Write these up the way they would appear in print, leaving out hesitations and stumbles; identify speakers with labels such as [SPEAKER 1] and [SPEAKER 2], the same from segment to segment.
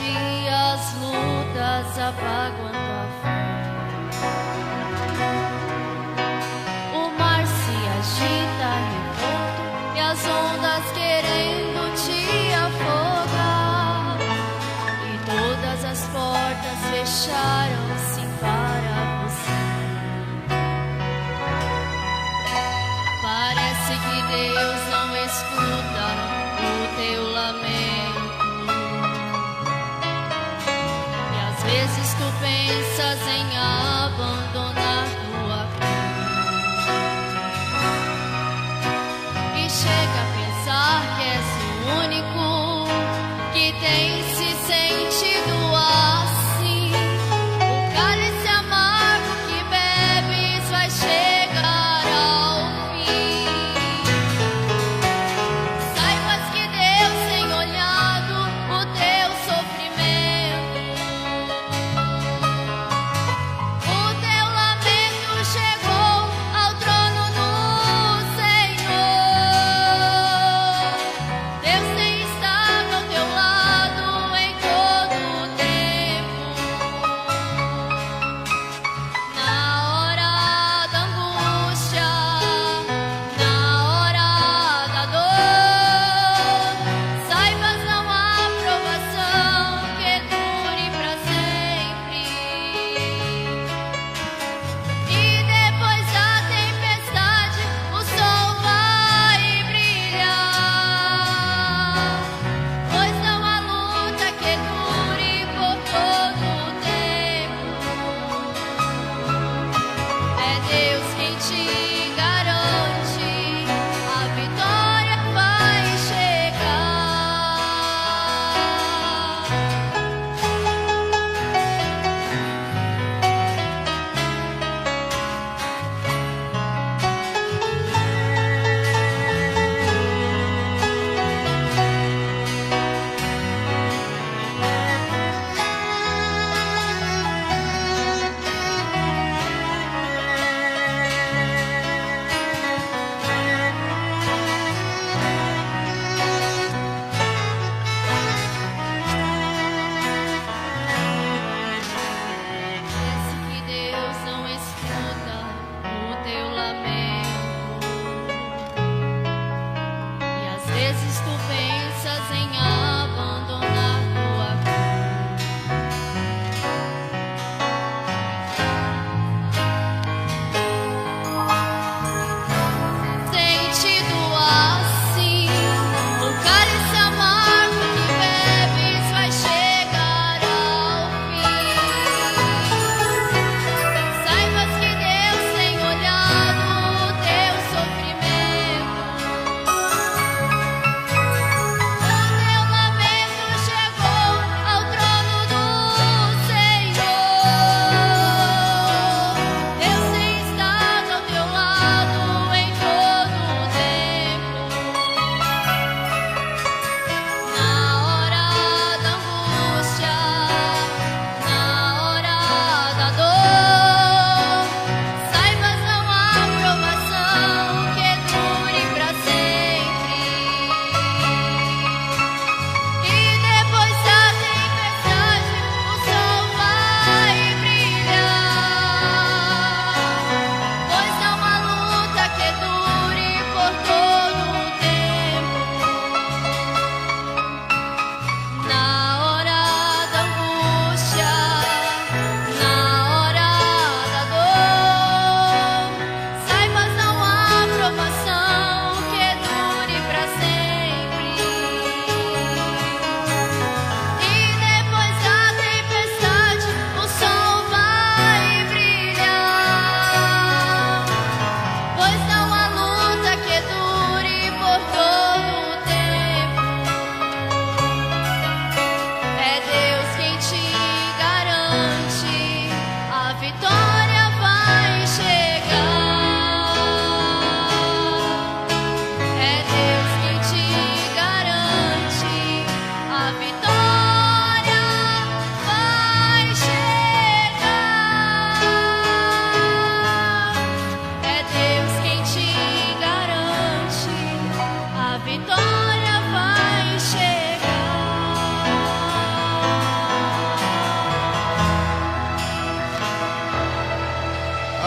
[SPEAKER 1] e as lutas apagam a tua fé. O mar se agita revolto e as ondas querendo te afogar, e todas as portas fecharam-se para você. Parece que Deus não escuta o teu lamento, e às vezes tu pensas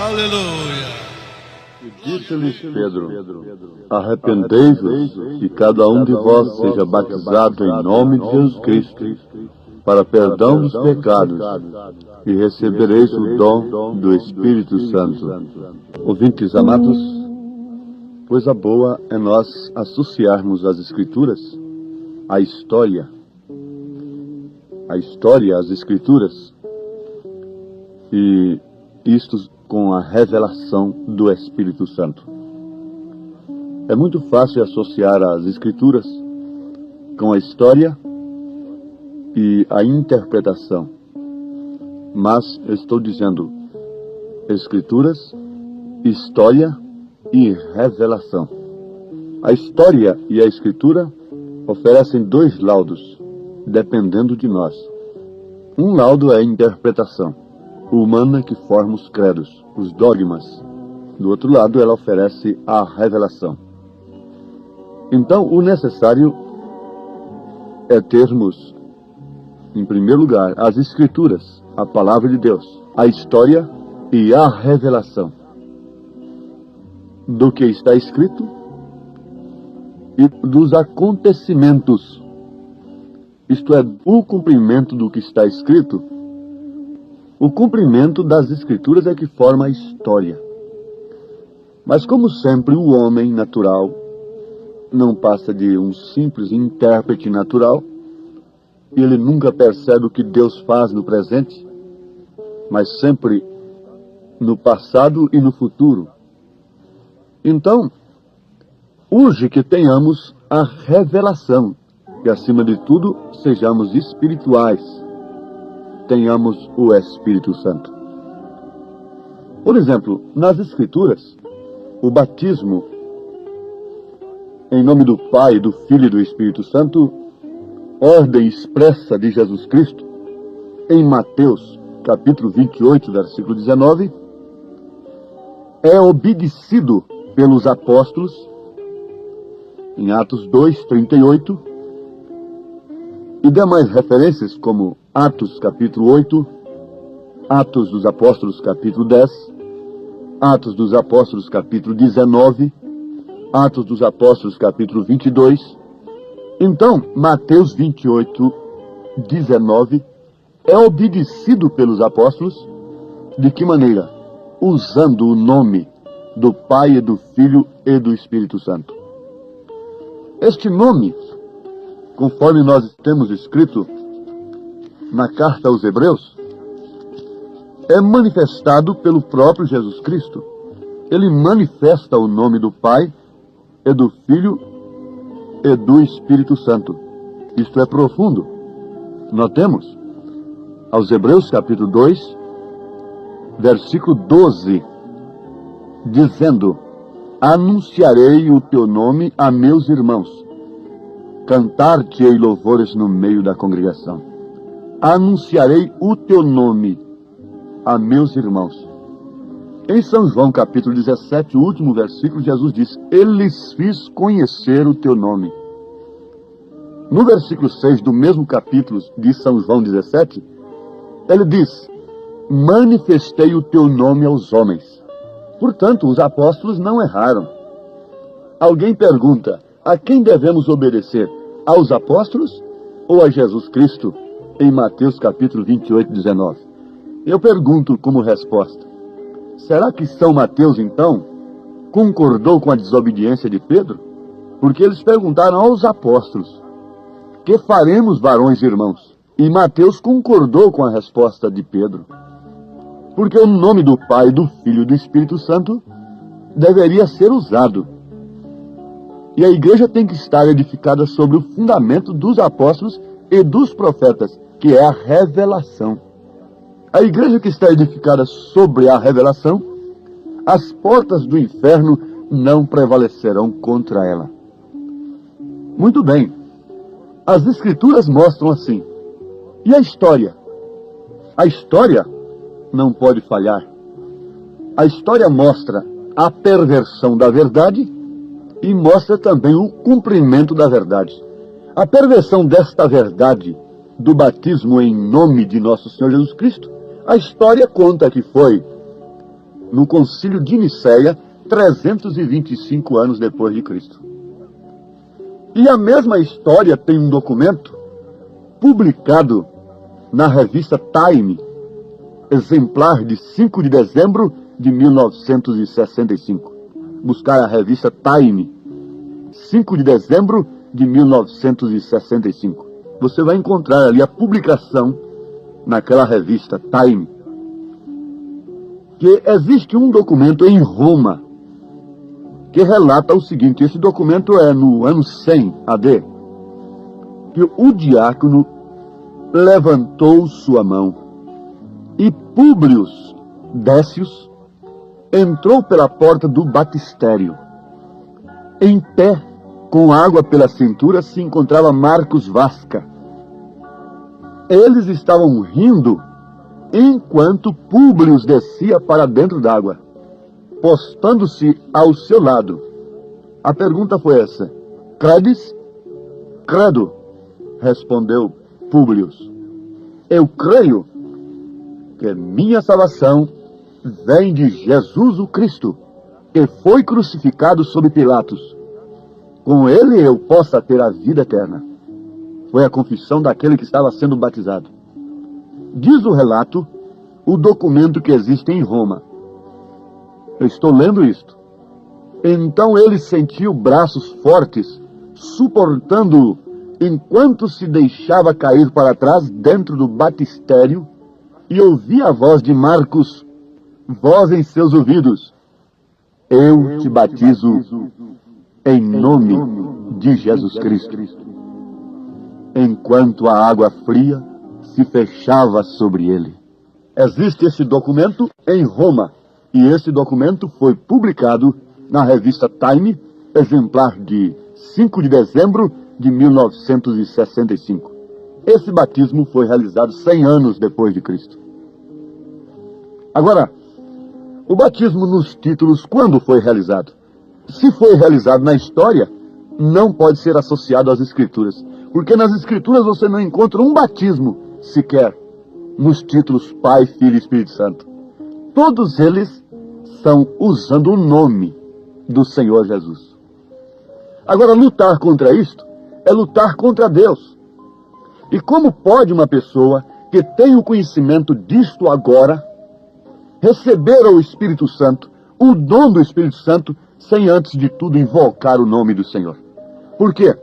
[SPEAKER 2] Aleluia.
[SPEAKER 3] Disse-lhes Pedro: arrependei-vos e cada um de vós seja batizado em nome de Jesus Cristo para perdão dos pecados e recebereis o dom do Espírito Santo. Ouvintes amados, coisa boa é nós associarmos as Escrituras à história. A história, as Escrituras, e isto com a revelação do Espírito Santo. É muito fácil associar as Escrituras com a história e a interpretação. Mas eu estou dizendo Escrituras, história e revelação. A história e a Escritura oferecem dois laudos, dependendo de nós. Um laudo é a interpretação humana que forma os credos, os dogmas. Do outro lado, ela oferece a revelação. Então, o necessário é termos, em primeiro lugar, as Escrituras, a palavra de Deus, a história e a revelação do que está escrito e dos acontecimentos. Isto é, o cumprimento do que está escrito. O cumprimento das Escrituras é que forma a história. Mas, como sempre, o homem natural não passa de um simples intérprete natural. Ele nunca percebe o que Deus faz no presente, mas sempre no passado e no futuro. Então, urge que tenhamos a revelação, e, acima de tudo, sejamos espirituais. Tenhamos o Espírito Santo. Por exemplo, nas Escrituras, o batismo em nome do Pai, do Filho e do Espírito Santo, ordem expressa de Jesus Cristo, em Mateus, capítulo 28, versículo 19, é obedecido pelos apóstolos, em Atos 2, 38, e demais referências como Atos capítulo 8, Atos dos Apóstolos capítulo 10, Atos dos Apóstolos capítulo 19, Atos dos Apóstolos capítulo 22. Então, Mateus 28, 19 é obedecido pelos apóstolos. De que maneira? Usando o nome do Pai, e do Filho e do Espírito Santo. Este nome, conforme nós temos escrito na carta aos Hebreus, é manifestado pelo próprio Jesus Cristo. Ele manifesta o nome do Pai, e do Filho e do Espírito Santo. Isto é profundo. Notemos, aos Hebreus capítulo 2, versículo 12, dizendo: anunciarei o teu nome a meus irmãos, cantar-te-ei louvores no meio da congregação. Anunciarei o teu nome a meus irmãos. Em São João capítulo 17, o último versículo, Jesus diz: eu lhes fiz conhecer o teu nome. No versículo 6 do mesmo capítulo de São João 17, ele diz: manifestei o teu nome aos homens. Portanto, os apóstolos não erraram. Alguém pergunta: a quem devemos obedecer? Aos apóstolos ou a Jesus Cristo? Em Mateus capítulo 28, 19. Eu pergunto como resposta: será que São Mateus, então, concordou com a desobediência de Pedro? Porque eles perguntaram aos apóstolos: que faremos, varões e irmãos? E Mateus concordou com a resposta de Pedro. Porque o nome do Pai, do Filho e do Espírito Santo deveria ser usado. E a igreja tem que estar edificada sobre o fundamento dos apóstolos e dos profetas, que é a revelação. A igreja que está edificada sobre a revelação, as portas do inferno não prevalecerão contra ela. Muito bem. As Escrituras mostram assim. E a história? A história não pode falhar. A história mostra a perversão da verdade e mostra também o cumprimento da verdade. A perversão desta verdade do batismo em nome de nosso Senhor Jesus Cristo, a história conta que foi no Concílio de Nicéia, 325 anos depois de Cristo. E a mesma história tem um documento publicado na revista Time, exemplar de 5 de dezembro de 1965. Buscar a revista Time, 5 de dezembro de 1965. Você vai encontrar ali a publicação naquela revista Time, que existe um documento em Roma que relata o seguinte. Esse documento é no ano 100 AD, que o diácono levantou sua mão e Públio Décius entrou pela porta do batistério. Em pé, com água pela cintura, se encontrava Marcos Vasca. Eles estavam rindo enquanto Públio descia para dentro d'água, postando-se ao seu lado. A pergunta foi essa: credes? Credo, respondeu Públio. Eu creio que minha salvação vem de Jesus o Cristo, que foi crucificado sob Pilatos. Com ele eu possa ter a vida eterna. Foi a confissão daquele que estava sendo batizado. Diz o relato, o documento que existe em Roma. Eu estou lendo isto. Então ele sentiu braços fortes, suportando-o, enquanto se deixava cair para trás dentro do batistério, e ouvia a voz de Marcos, voz em seus ouvidos: eu te batizo em nome de Jesus Cristo. Enquanto a água fria se fechava sobre ele. Existe esse documento em Roma, e esse documento foi publicado na revista Time, exemplar de 5 de dezembro de 1965. Esse batismo foi realizado 100 anos depois de Cristo. Agora, o batismo nos títulos, quando foi realizado? Se foi realizado na história, não pode ser associado às Escrituras, porque nas Escrituras você não encontra um batismo sequer nos títulos Pai, Filho e Espírito Santo. Todos eles são usando o nome do Senhor Jesus. Agora, lutar contra isto é lutar contra Deus. E como pode uma pessoa que tem o conhecimento disto agora receber o Espírito Santo, o dom do Espírito Santo, sem antes de tudo invocar o nome do Senhor? Por quê?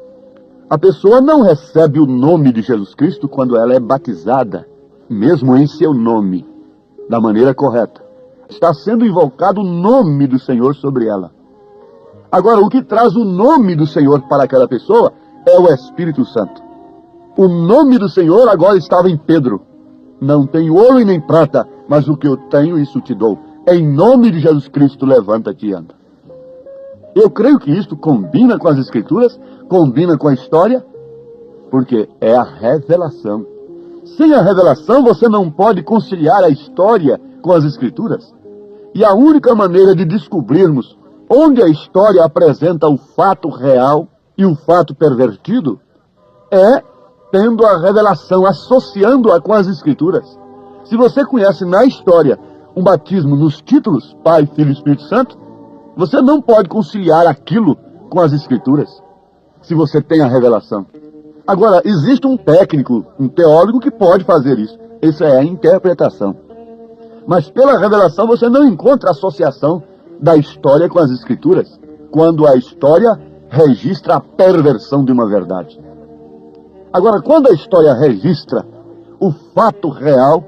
[SPEAKER 3] A pessoa não recebe o nome de Jesus Cristo quando ela é batizada, mesmo em seu nome, da maneira correta. Está sendo invocado o nome do Senhor sobre ela. Agora, o que traz o nome do Senhor para aquela pessoa é o Espírito Santo. O nome do Senhor agora estava em Pedro. Não tenho ouro e nem prata, mas o que eu tenho, isso te dou. Em nome de Jesus Cristo, levanta-te e anda. Eu creio que isto combina com as Escrituras, combina com a história, porque é a revelação. Sem a revelação, você não pode conciliar a história com as Escrituras. E a única maneira de descobrirmos onde a história apresenta o fato real e o fato pervertido é tendo a revelação, associando-a com as Escrituras. Se você conhece na história um batismo nos títulos Pai, Filho e Espírito Santo, você não pode conciliar aquilo com as Escrituras, se você tem a revelação. Agora, existe um técnico, um teólogo que pode fazer isso. Isso é a interpretação. Mas pela revelação você não encontra associação da história com as Escrituras, quando a história registra a perversão de uma verdade. Agora, quando a história registra o fato real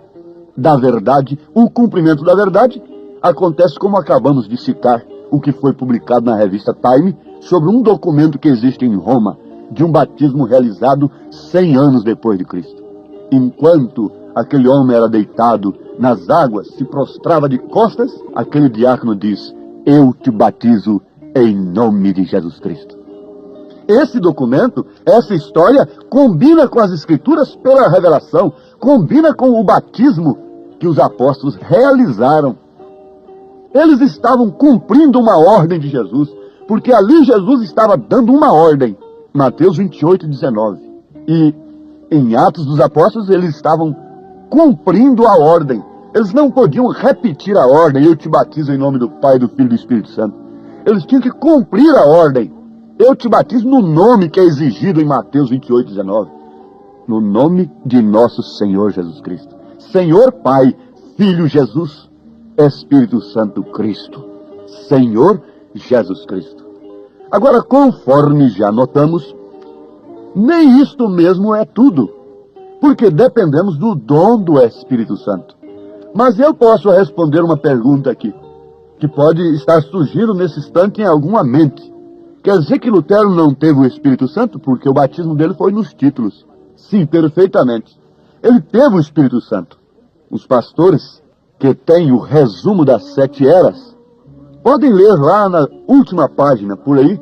[SPEAKER 3] da verdade, o cumprimento da verdade, acontece como acabamos de citar, o que foi publicado na revista Time, sobre um documento que existe em Roma, de um batismo realizado 100 anos depois de Cristo. Enquanto aquele homem era deitado nas águas, se prostrava de costas, aquele diácono diz: eu te batizo em nome de Jesus Cristo. Esse documento, essa história, combina com as Escrituras pela revelação, combina com o batismo que os apóstolos realizaram. Eles estavam cumprindo uma ordem de Jesus, porque ali Jesus estava dando uma ordem. Mateus 28, 19. E em Atos dos Apóstolos eles estavam cumprindo a ordem. Eles não podiam repetir a ordem, eu te batizo em nome do Pai, do Filho e do Espírito Santo. Eles tinham que cumprir a ordem. Eu te batizo no nome que é exigido em Mateus 28, 19. No nome de nosso Senhor Jesus Cristo. Senhor Pai, Filho Jesus, Espírito Santo Cristo. Senhor Jesus Cristo. Agora, conforme já notamos, nem isto mesmo é tudo, porque dependemos do dom do Espírito Santo. Mas eu posso responder uma pergunta aqui, que pode estar surgindo nesse instante em alguma mente. Quer dizer que Lutero não teve o Espírito Santo? Porque o batismo dele foi nos títulos. Sim, perfeitamente. Ele teve o Espírito Santo. Os pastores, que têm o resumo das 7 eras, podem ler lá na última página, por aí,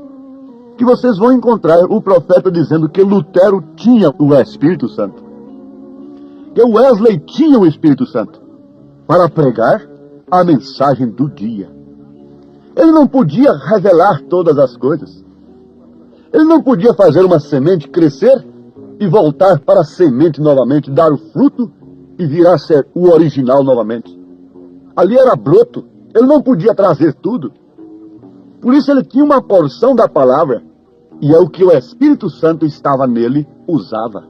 [SPEAKER 3] que vocês vão encontrar o profeta dizendo que Lutero tinha o Espírito Santo. Que Wesley tinha o Espírito Santo para pregar a mensagem do dia. Ele não podia revelar todas as coisas. Ele não podia fazer uma semente crescer e voltar para a semente novamente, dar o fruto e virar a ser o original novamente. Ali era broto. Ele não podia trazer tudo. Por isso ele tinha uma porção da palavra, e é o que o Espírito Santo estava nele, usava.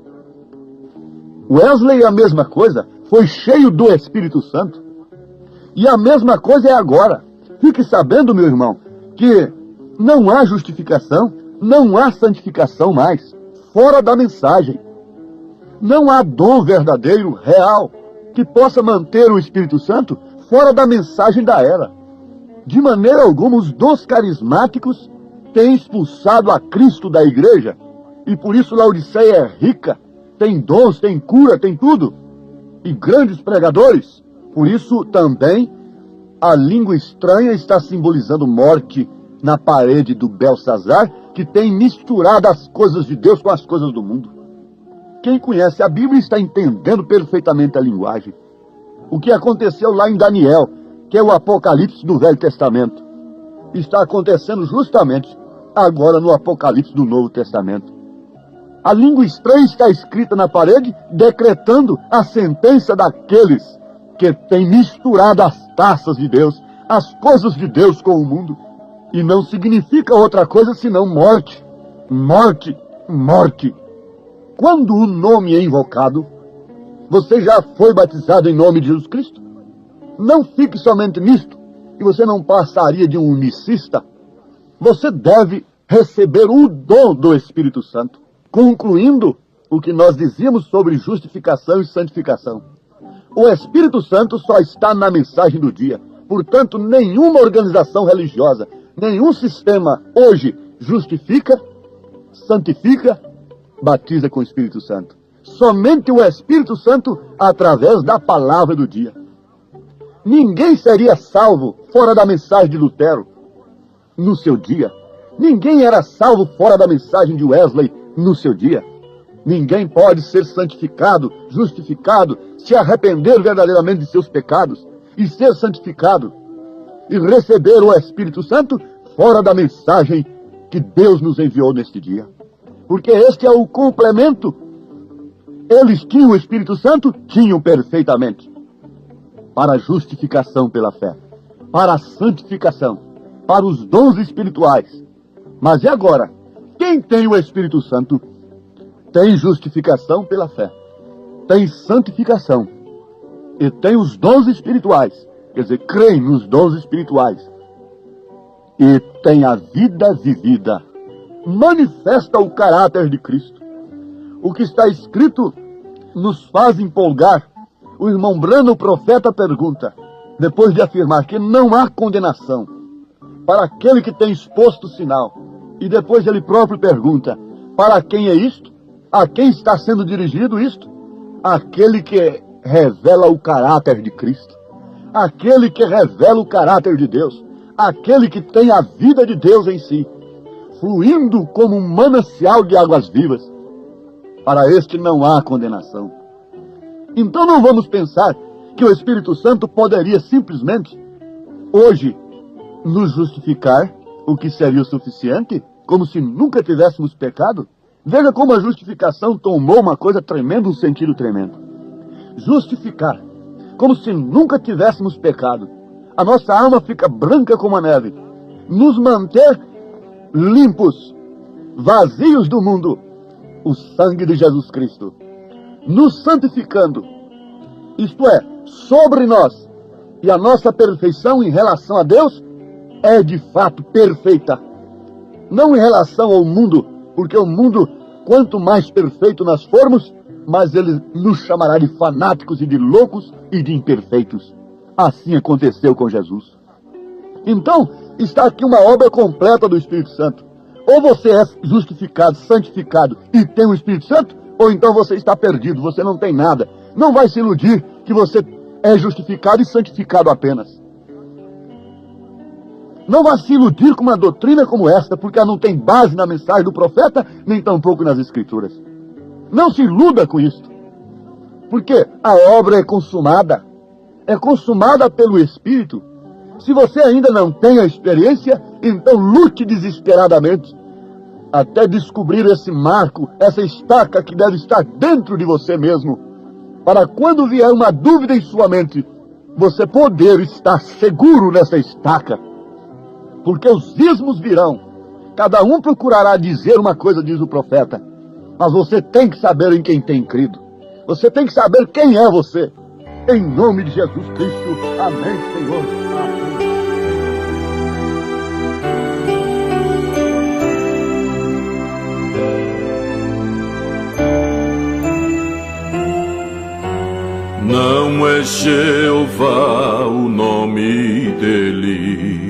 [SPEAKER 3] Wesley é a mesma coisa, foi cheio do Espírito Santo. E a mesma coisa é agora. Fique sabendo, meu irmão, que não há justificação, não há santificação mais, fora da mensagem. Não há dom verdadeiro, real, que possa manter o Espírito Santo fora da mensagem da era. De maneira alguma, os dons carismáticos têm expulsado a Cristo da igreja, e por isso Laodiceia é rica, tem dons, tem cura, tem tudo, e grandes pregadores. Por isso também a língua estranha está simbolizando morte na parede do Belsazar, que tem misturado as coisas de Deus com as coisas do mundo. Quem conhece a Bíblia está entendendo perfeitamente a linguagem. O que aconteceu lá em Daniel, que é o Apocalipse do Velho Testamento, está acontecendo justamente agora no Apocalipse do Novo Testamento. A língua estranha está escrita na parede, decretando a sentença daqueles que têm misturado as taças de Deus, as coisas de Deus com o mundo. E não significa outra coisa senão morte, morte, morte. Quando o nome é invocado, você já foi batizado em nome de Jesus Cristo? Não fique somente nisto, e você não passaria de um unicista. Você deve receber o dom do Espírito Santo, concluindo o que nós dizíamos sobre justificação e santificação. O Espírito Santo só está na mensagem do dia. Portanto, nenhuma organização religiosa, nenhum sistema hoje justifica, santifica, batiza com o Espírito Santo. Somente o Espírito Santo através da palavra do dia. Ninguém seria salvo fora da mensagem de Lutero no seu dia. Ninguém era salvo fora da mensagem de Wesley no seu dia. Ninguém pode ser santificado, justificado, se arrepender verdadeiramente de seus pecados e ser santificado e receber o Espírito Santo fora da mensagem que Deus nos enviou neste dia. Porque este é o complemento. Eles tinham o Espírito Santo? Tinham perfeitamente. Para a justificação pela fé, para a santificação, para os dons espirituais. Mas e agora? Quem tem o Espírito Santo tem justificação pela fé, tem santificação e tem os dons espirituais. Quer dizer, creem nos dons espirituais e tem a vida vivida. Manifesta o caráter de Cristo. O que está escrito nos faz empolgar. O irmão Branham, o profeta, pergunta, depois de afirmar que não há condenação para aquele que tem exposto o sinal, e depois ele próprio pergunta, para quem é isto? A quem está sendo dirigido isto? Aquele que revela o caráter de Cristo, aquele que revela o caráter de Deus, aquele que tem a vida de Deus em si, fluindo como um manancial de águas vivas. Para este não há condenação. Então não vamos pensar que o Espírito Santo poderia simplesmente, hoje, nos justificar, o que seria o suficiente, como se nunca tivéssemos pecado. Veja como a justificação tomou uma coisa tremenda, um sentido tremendo. Justificar como se nunca tivéssemos pecado. A nossa alma fica branca como a neve. Nos manter limpos, vazios do mundo, o sangue de Jesus Cristo, nos santificando, isto é, sobre nós, e a nossa perfeição em relação a Deus é de fato perfeita. Não em relação ao mundo, porque o mundo, quanto mais perfeito nós formos, mais ele nos chamará de fanáticos e de loucos e de imperfeitos. Assim aconteceu com Jesus. Então, está aqui uma obra completa do Espírito Santo. Ou você é justificado, santificado e tem o Espírito Santo, ou então você está perdido, você não tem nada. Não vai se iludir que você é justificado e santificado apenas. Não vai se iludir com uma doutrina como esta, porque ela não tem base na mensagem do profeta, nem tampouco nas Escrituras. Não se iluda com isso, porque a obra é consumada pelo Espírito. Se você ainda não tem a experiência, então lute desesperadamente até descobrir esse marco, essa estaca que deve estar dentro de você mesmo, para quando vier uma dúvida em sua mente, você poder estar seguro nessa estaca. Porque os ismos virão, cada um procurará dizer uma coisa, diz o profeta, mas você tem que saber em quem tem crido. Você tem que saber quem é você. Em nome de Jesus Cristo. Amém, Senhor. Amém.
[SPEAKER 2] Não é Jeová o nome dele.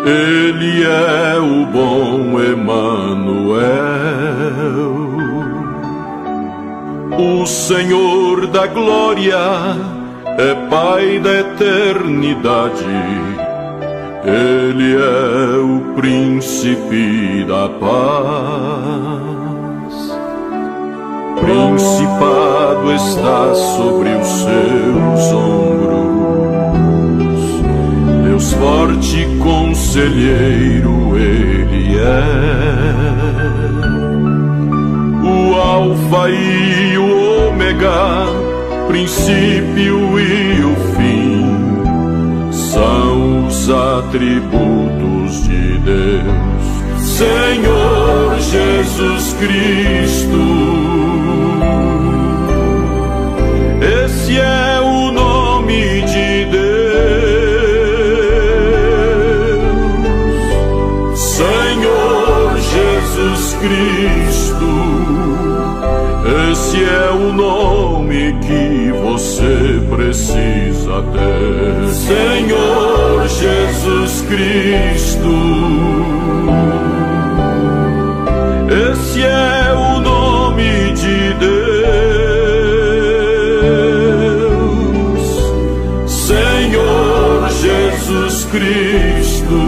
[SPEAKER 2] Ele é o bom Emanuel, o Senhor da glória, é Pai da eternidade. Ele é o príncipe da paz. Principado está sobre os seus ombros. Deus forte conselheiro ele é, o Alfa e o Ômega, princípio e o fim, são os atributos de Deus. Senhor Jesus Cristo, esse é o nome de Deus. Senhor Jesus Cristo, esse é o nome que você precisa ter. Senhor Jesus Cristo, esse é o nome de Deus. Senhor Jesus Cristo,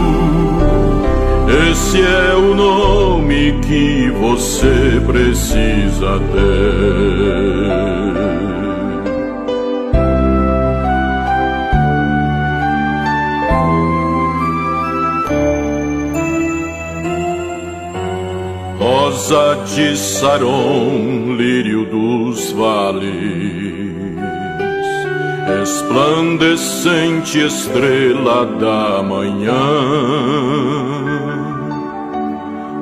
[SPEAKER 2] esse é o nome que você precisa ter. Rosa de Saron, lírio dos vales, resplandecente estrela da manhã,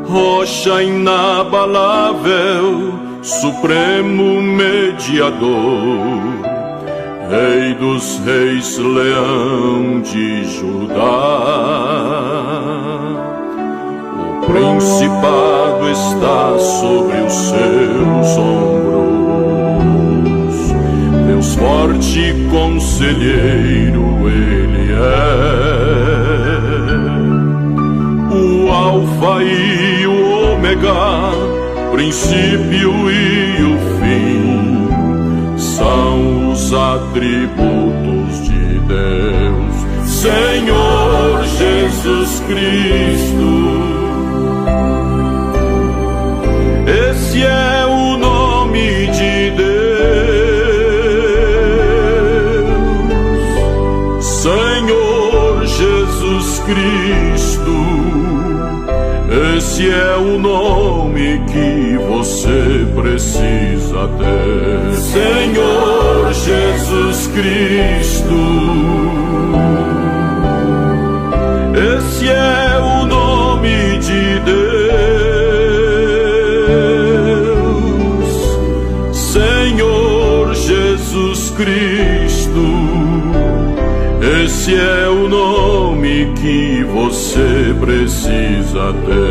[SPEAKER 2] rocha inabalável, supremo mediador, Rei dos reis, leão de Judá. O principado está sobre os seus ombros. Deus forte conselheiro ele é, o Alfa e o Ômega, princípio e o fim, são os atributos de Deus. Senhor Jesus Cristo, esse é o nome de Deus. Senhor Jesus Cristo, Esse é o nome que você precisa ter. Senhor Jesus Cristo, esse é o nome de Deus. Senhor Jesus Cristo, esse é o nome que você precisa ter.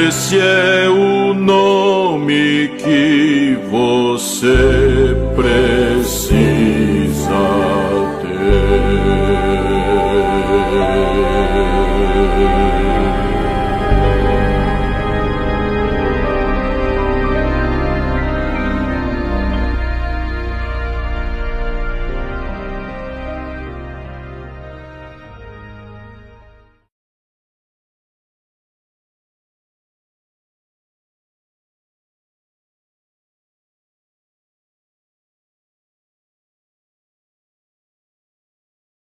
[SPEAKER 2] Esse é o nome que você precisa.